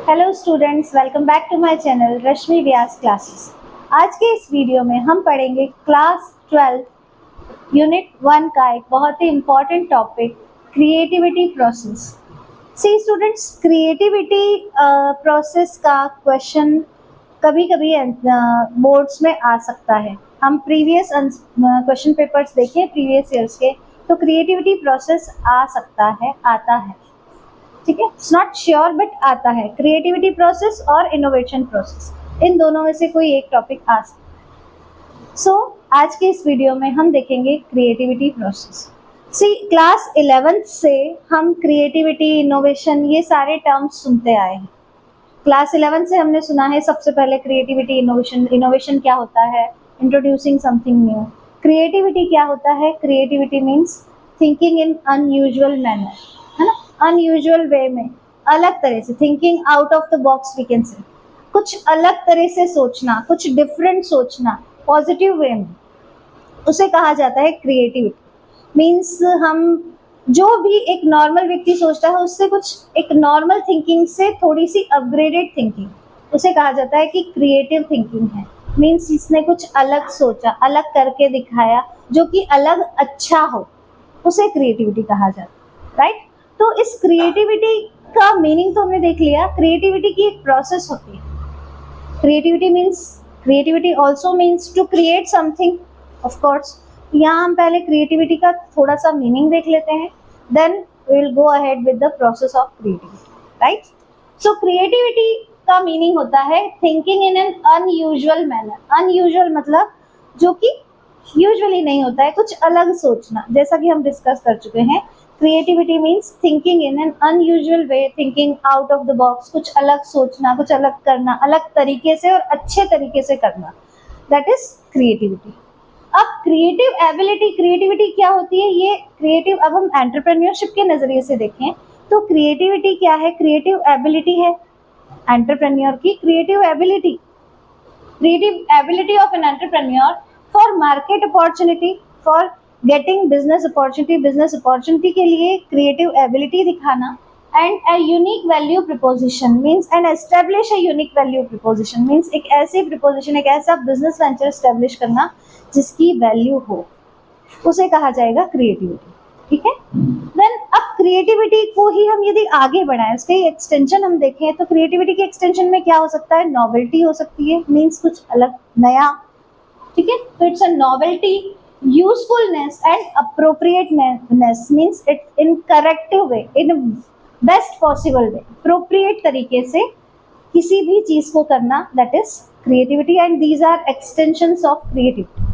Hello students, welcome back to my channel Rashmi Vyas classes. आज के इस वीडियो में हम पढ़ेंगे क्लास 12 यूनिट 1 का एक बहुत ही इम्पॉर्टेंट टॉपिक क्रिएटिविटी प्रोसेस। सी स्टूडेंट्स, क्रिएटिविटी प्रोसेस का क्वेश्चन कभी कभी बोर्ड्स में आ सकता है। हम प्रीवियस क्वेश्चन पेपर्स देखें प्रीवियस ईयर्स के, तो क्रिएटिविटी प्रोसेस आ सकता है, आता है, ठीक है। इट्स नॉट श्योर बट आता है। क्रिएटिविटी प्रोसेस और इनोवेशन प्रोसेस, इन दोनों में से कोई एक टॉपिक आ सकता है। सो आज के इस वीडियो में हम देखेंगे क्रिएटिविटी प्रोसेस। सी क्लास 11th से हम क्रिएटिविटी, इनोवेशन, ये सारे टर्म्स सुनते आए हैं। क्लास 11 से हमने सुना है सबसे पहले क्रिएटिविटी, इनोवेशन। इनोवेशन क्या होता है? Introducing something new. क्रिएटिविटी क्या होता है? Creativity means thinking in unusual manner, है ना, अनयूजुअल वे में, अलग तरह से, thinking out of the box we can say, कुछ अलग तरह से सोचना, कुछ डिफरेंट सोचना, पॉजिटिव वे में, उसे कहा जाता है क्रिएटिविटी। मीन्स हम जो भी एक नॉर्मल व्यक्ति सोचता है उससे कुछ एक नॉर्मल थिंकिंग से थोड़ी सी अपग्रेडेड थिंकिंग, उसे कहा जाता है कि क्रिएटिव थिंकिंग है। मीन्स इसने कुछ अलग सोचा, अलग करके दिखाया, जो कि अलग अच्छा हो, उसे क्रिएटिविटी कहा जाता है, राइट। तो इस क्रिएटिविटी का मीनिंग तो हमने देख लिया। क्रिएटिविटी की एक प्रोसेस होती है। Creativity also means to create something, of course. यहाँ हम पहले क्रिएटिविटी का थोड़ा सा मीनिंग देख लेते हैं, then we will go ahead with the process of creativity, right. So creativity का मीनिंग होता है thinking in an unusual manner. Unusual मतलब जो कि यूजुअली नहीं होता है, कुछ अलग सोचना, जैसा कि हम डिस्कस कर चुके हैं। Creativity means thinking in an unusual way, thinking out of the box, कुछ अलग सोचना, कुछ अलग करना, अलग तरीके से और अच्छे तरीके से करना, दैट इज क्रिएटिविटी। अब क्रिएटिव एबिलिटी, क्रिएटिविटी क्या होती है? ये क्रिएटिव, अब हम एंटरप्रेन्योरशिप के नजरिए से देखें तो क्रिएटिविटी क्या है? क्रिएटिव एबिलिटी है एंटरप्रेन्योर की। Creative ability of an entrepreneur for market opportunity, for getting business opportunity के लिए क्रिएटिव एबिलिटी दिखाना। And a unique value preposition means and establish a unique value preposition means एक ऐसी preposition, एक ऐसा business venture establish करना जिसकी value हो, उसे कहा जाएगा क्रिएटिविटी, ठीक है। देन अब क्रिएटिविटी को ही हम यदि आगे बढ़ाएं, उसके एक्सटेंशन हम देखें तो क्रिएटिविटी के एक्सटेंशन में क्या हो सकता है? नॉवेल्टी हो सकती है, मीन्स कुछ अलग नया, ठीक है। तो it's a novelty, usefulness and appropriateness means it in corrective way, in best possible way, appropriate तरीके से किसी भी चीज को करना, that is creativity. And these are extensions of creativity.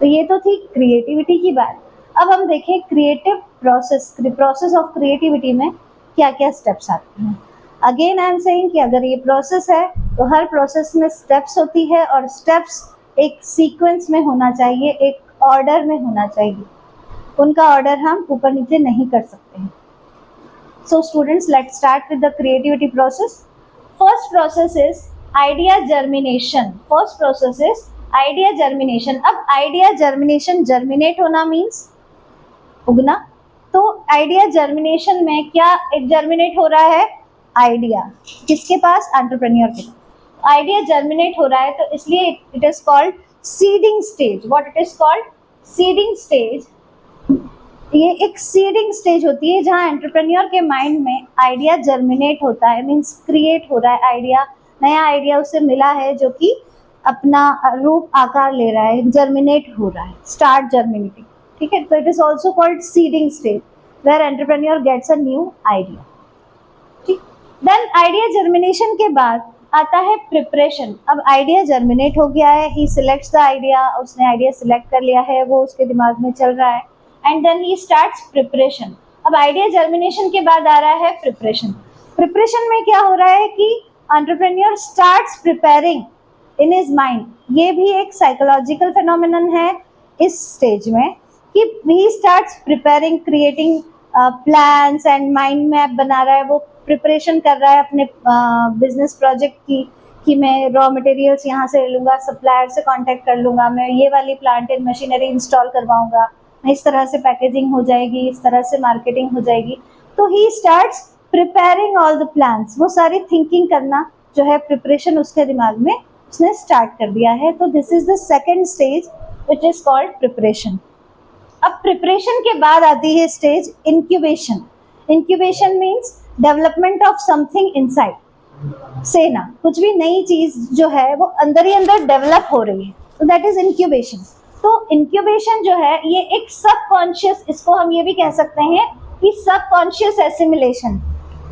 तो ये तो थी क्रिएटिविटी की बात। अब हम देखें क्रिएटिव प्रोसेस ऑफ क्रिएटिविटी में क्या क्या स्टेप्स आते हैं। अगेन आई एम सेइंग कि अगर ये प्रोसेस है तो हर प्रोसेस में स्टेप्स होती है, और स्टेप्स एक सीक्वेंस में होना चाहिए, एक ऑर्डर में होना चाहिए। उनका ऑर्डर हम ऊपर नीचे नहीं कर सकते हैं। So students, let's start with the creativity process. First process is idea germination. First process is idea germination. अब आइडिया जर्मिनेशन, जर्मिनेट होना मीन्स उगना। तो आइडिया जर्मिनेशन में क्या एक जर्मिनेट हो रहा है? आइडिया किसके पास? एंटरप्रेन्योर के पास। आइडिया जर्मिनेट हो रहा है तो इसलिए it is called seeding stage. What it is called? Seeding stage. ये एक सीडिंग स्टेज होती है जहां एंटरप्रेन्योर के माइंड में आइडिया जर्मिनेट होता है, मीन्स क्रिएट हो रहा है आइडिया, नया आइडिया उसे मिला है जो कि अपना रूप आकार ले रहा है, जर्मिनेट हो रहा है, स्टार्ट जर्मिनेटिंग, ठीक है। तो it is also called seeding stage where entrepreneur gets a new idea, ठीक। देन आइडिया जर्मिनेशन के बाद आता है प्रिपरेशन। अब आइडिया जर्मिनेट हो गया है, ही सिलेक्ट्स द आइडिया, उसने आइडिया सिलेक्ट कर लिया है, वो उसके दिमाग में चल रहा है, and then he starts preparation. अब आइडिया जर्मिनेशन के बाद आ रहा है प्रिपरेशन। प्रिपरेशन में क्या हो रहा है कि entrepreneur starts preparing in his mind. ये भी एक साइकोलॉजिकल फिनोमिनन है इस स्टेज में कि he starts preparing, creating plans and mind map बना रहा है, वो प्रिपरेशन कर रहा है अपने बिजनेस प्रोजेक्ट की, कि मैं रॉ मटेरियल्स यहाँ से ले लूँगा, सप्लायर से कांटेक्ट कर लूँगा, मैं ये वाली प्लांट एंड मशीनरी इंस्टॉल करवाऊँगा, इस तरह से पैकेजिंग हो जाएगी, इस तरह से मार्केटिंग हो जाएगी। तो he starts preparing all the plans, वो सारी थिंकिंग करना जो है, प्रिपरेशन उसके दिमाग में उसने स्टार्ट कर दिया है। तो this is the second stage which is called preparation. अब प्रिपरेशन के बाद आती है stage incubation. Incubation means development of something inside, से ना कुछ भी नई चीज जो है वो अंदर ही अंदर डेवलप हो रही है, तो दैट इज इंक्यूबेशन। तो इंक्यूबेशन जो है ये एक सबकॉन्शियस, इसको हम ये भी कह सकते हैं कि सबकॉन्शियस एसिमिलेशन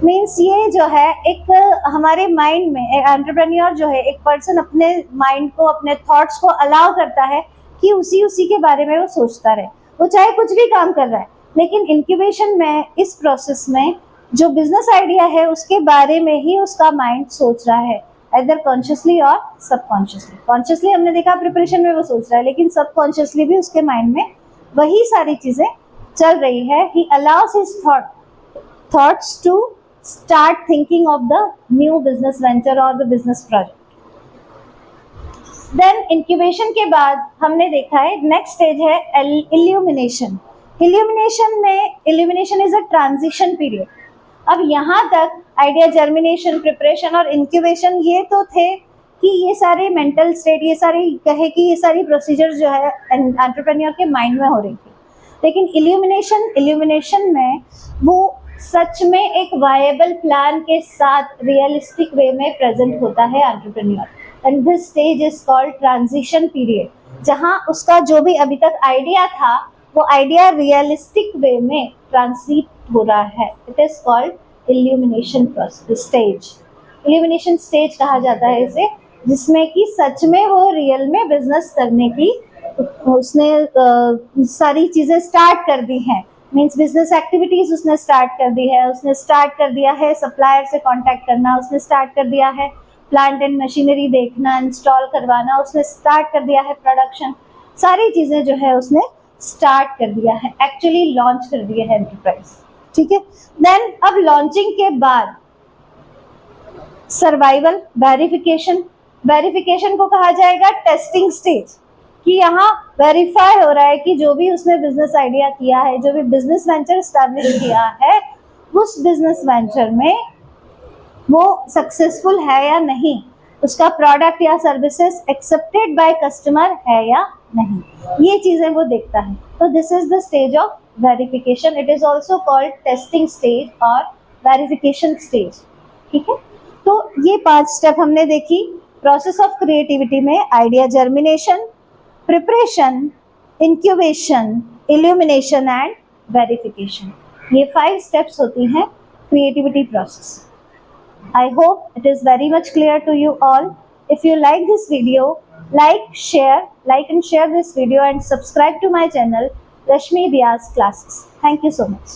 मीन्स ये जो है एक हमारे माइंड में, एंटरप्रेन्योर जो है, एक पर्सन अपने माइंड को, अपने थॉट्स को अलाउ करता है कि उसी के बारे में वो सोचता रहे, वो चाहे कुछ भी काम कर रहा है। लेकिन इंक्यूबेशन में, इस प्रोसेस में जो बिजनेस आइडिया है उसके बारे में ही उसका माइंड सोच रहा है, इधर कॉन्शियसली और सबकॉन्शियसली। कॉन्शियसली हमने देखा प्रिपरेशन में वो सोच रहा है, लेकिन सबकॉन्शियसली भी उसके माइंड में वही सारी चीजें चल रही है। He allows his thoughts to start thinking of the new business venture or the business project. Then incubation के बाद हमने देखा है नेक्स्ट स्टेज है illumination. Illumination में, illumination is a transition period. अब यहाँ तक आइडिया जर्मिनेशन, प्रिपरेशन और इंक्यूबेशन ये तो थे कि ये सारे मेंटल स्टेट, ये सारी कहे कि ये सारी प्रोसीजर जो है एंटरप्रेन्योर के माइंड में हो रही थी। लेकिन इल्यूमिनेशन में वो सच में एक वायबल प्लान के साथ रियलिस्टिक वे में प्रेजेंट होता है entrepreneur, and this stage is called transition period, जहां उसका जो भी अभी तक आइडिया था वो आइडिया रियलिस्टिक वे में ट्रांसलेट हो रहा है। It is called illumination stage. Illumination stage कहा जाता है इसे, जिसमें कि सच में वो रियल में बिजनेस करने की उसने सारी चीजें स्टार्ट कर दी हैं, मीन्स बिजनेस एक्टिविटीज उसने स्टार्ट कर दी है, उसने स्टार्ट कर दिया है सप्लायर से कांटेक्ट करना, उसने स्टार्ट कर दिया है प्लांट एंड मशीनरी देखना, इंस्टॉल करवाना, उसने स्टार्ट कर दिया है प्रोडक्शन, सारी चीजें जो है उसने स्टार्ट कर दिया है, एक्चुअली लॉन्च कर दिया है एंटरप्राइज। ठीक है, देन अब लॉन्चिंग के बाद सर्वाइवल, वेरिफिकेशन को कहा जाएगा टेस्टिंग स्टेज, कि यहाँ वेरीफाई हो रहा है कि जो भी उसने बिजनेस आइडिया किया है, जो भी बिजनेस वेंचर स्टैब्लिश किया है, उस बिजनेस वेंचर में वो सक्सेसफुल है या नहीं, उसका प्रोडक्ट या सर्विसेज एक्सेप्टेड बाय कस्टमर है या नहीं, ये चीजें वो देखता है। तो this is the stage of verification. It is also called testing stage और वेरिफिकेशन स्टेज। ठीक है, तो ये 5 स्टेप हमने देखी प्रोसेस ऑफ क्रिएटिविटी में। Idea germination, preparation, incubation, illumination and verification, ये 5 स्टेप्स होती हैं creativity process. I hope it is very much clear to you all. If you like this video, like and share this video and subscribe to my channel Rashmi Vyas Classes. Thank you so much.